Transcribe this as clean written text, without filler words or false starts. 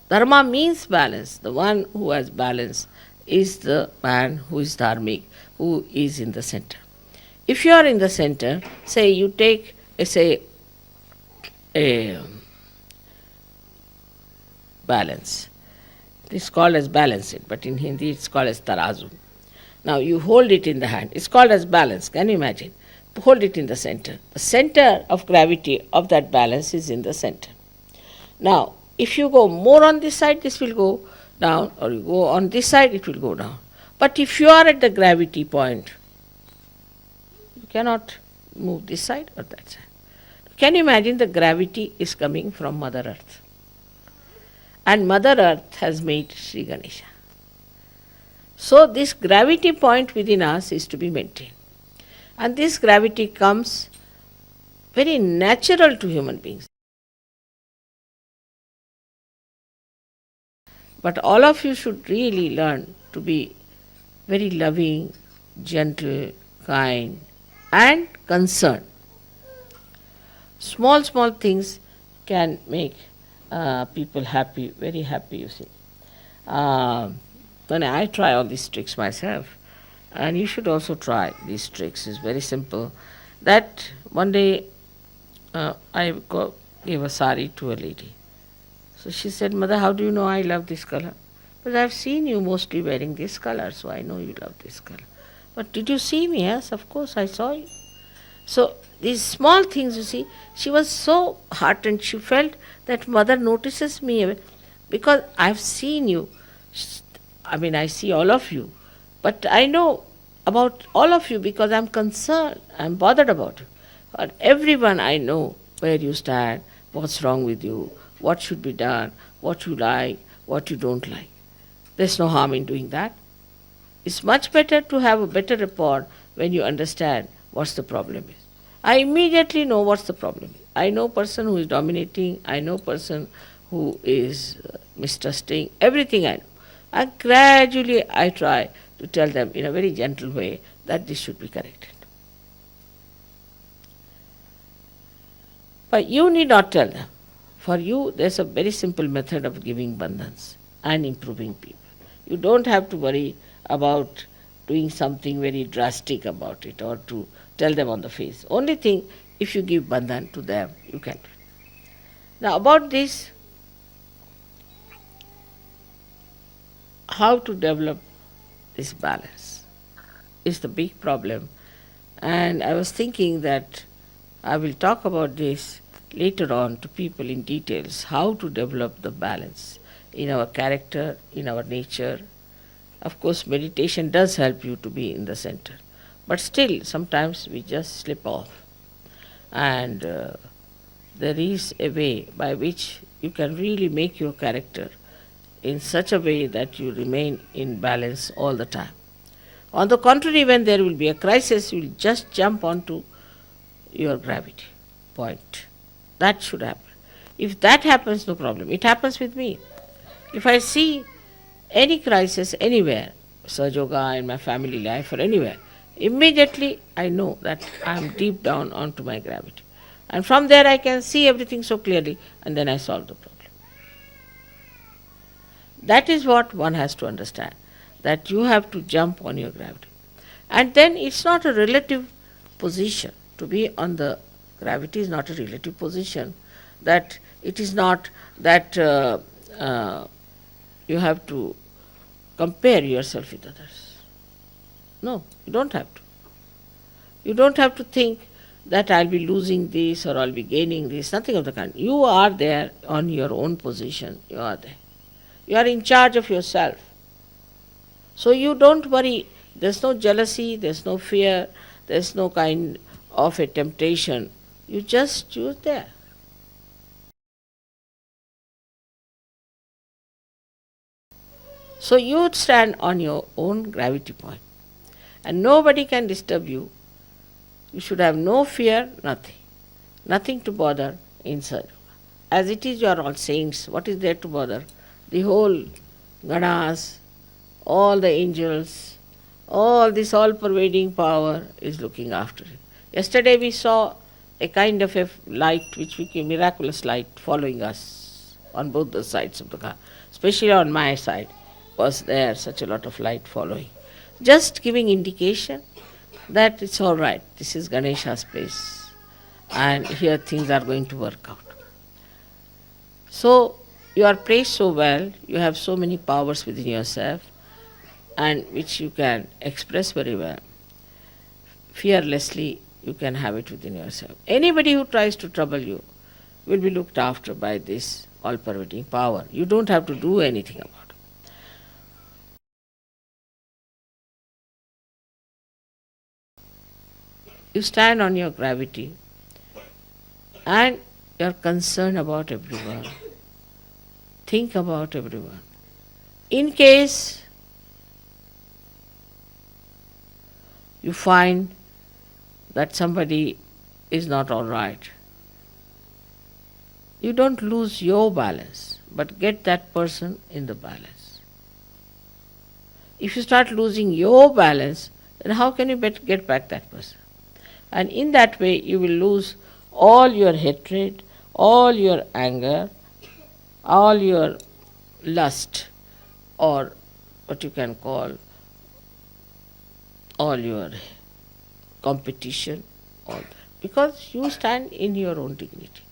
Dharma means balance. The one who has balance is the man who is dharmic, who is in the center. If you are in the center, say you take, say, a balance. It's called as balancing, but in Hindi it's called as tarazu. Now you hold it in the hand. It's called as balance. Can you imagine? Hold it in the center. The center of gravity of that balance is in the center. Now, if you go more on this side, this will go down, or you go on this side, it will go down. But if you are at the gravity point, you cannot move this side or that side. Can you imagine the gravity is coming from Mother Earth? And Mother Earth has made Sri Ganesha. So this gravity point within us is to be maintained. And this gravity comes very natural to human beings. But all of you should really learn to be very loving, gentle, kind, and concerned. Small, small things can make people happy, very happy, you see. When I try all these tricks myself, and you should also try these tricks, it's very simple. That one day I gave a sari to a lady. So she said, Mother, how do you know I love this color? Because I've seen you mostly wearing this color, so I know you love this color. But did you see me? Yes, of course, I saw you. So these small things, you see, she was so heartened. She felt that Mother notices me because I've seen you. I mean, I see all of you. But I know about all of you because I'm concerned, I'm bothered about you. For everyone I know where you stand, what's wrong with you, what should be done, what you like, what you don't like. There's no harm in doing that. It's much better to have a better rapport when you understand what's the problem is. I immediately know what's the problem is. I know person who is dominating, I know person who is mistrusting, everything I know. And gradually I try to tell them in a very gentle way that this should be corrected. But you need not tell them. For you, there's a very simple method of giving bandhans and improving people. You don't have to worry about doing something very drastic about it or to tell them on the face. Only thing, if you give bandhan to them, you can do it. Now about this, how to develop this balance is the big problem. And I was thinking that I will talk about this later on to people in details, how to develop the balance in our character, in our nature. Of course, meditation does help you to be in the center. But still, sometimes we just slip off. And there is a way by which you can really make your character in such a way that you remain in balance all the time. On the contrary, when there will be a crisis, you will just jump onto your gravity point. That should happen. If that happens, no problem. It happens with me. If I see any crisis anywhere, Sahaja Yoga, in my family life or anywhere, immediately I know that I am deep down onto my gravity. And from there I can see everything so clearly and then I solve the problem. That is what one has to understand, that you have to jump on your gravity. And then it's not a relative position. To be on the gravity is not a relative position. That it is not that you have to compare yourself with others. No, you don't have to. You don't have to think that I'll be losing this or I'll be gaining this, nothing of the kind. You are there on your own position. You are there. You are in charge of yourself. So you don't worry. There's no jealousy, there's no fear, there's no kind of a temptation. You just choose there. So you stand on your own gravity point and nobody can disturb you. You should have no fear, nothing. Nothing to bother inside. As it is, you are all saints. What is there to bother? The whole Ganas, all the angels, all this all-pervading power is looking after it. Yesterday we saw a kind of a light which became miraculous light following us on both the sides of the car. Especially on my side was there such a lot of light following. Just giving indication that it's all right, this is Ganesha's place, and here things are going to work out. So you are placed so well, you have so many powers within yourself, and which you can express very well. Fearlessly you can have it within yourself. Anybody who tries to trouble you will be looked after by this all-pervading power. You don't have to do anything about it. You stand on your gravity and you are concerned about everyone. Think about everyone. In case you find that somebody is not all right, you don't lose your balance, but get that person in the balance. If you start losing your balance, then how can you get back that person? And in that way, you will lose all your hatred, all your anger, all your lust, or what you can call all your competition, all that. Because you stand in your own dignity.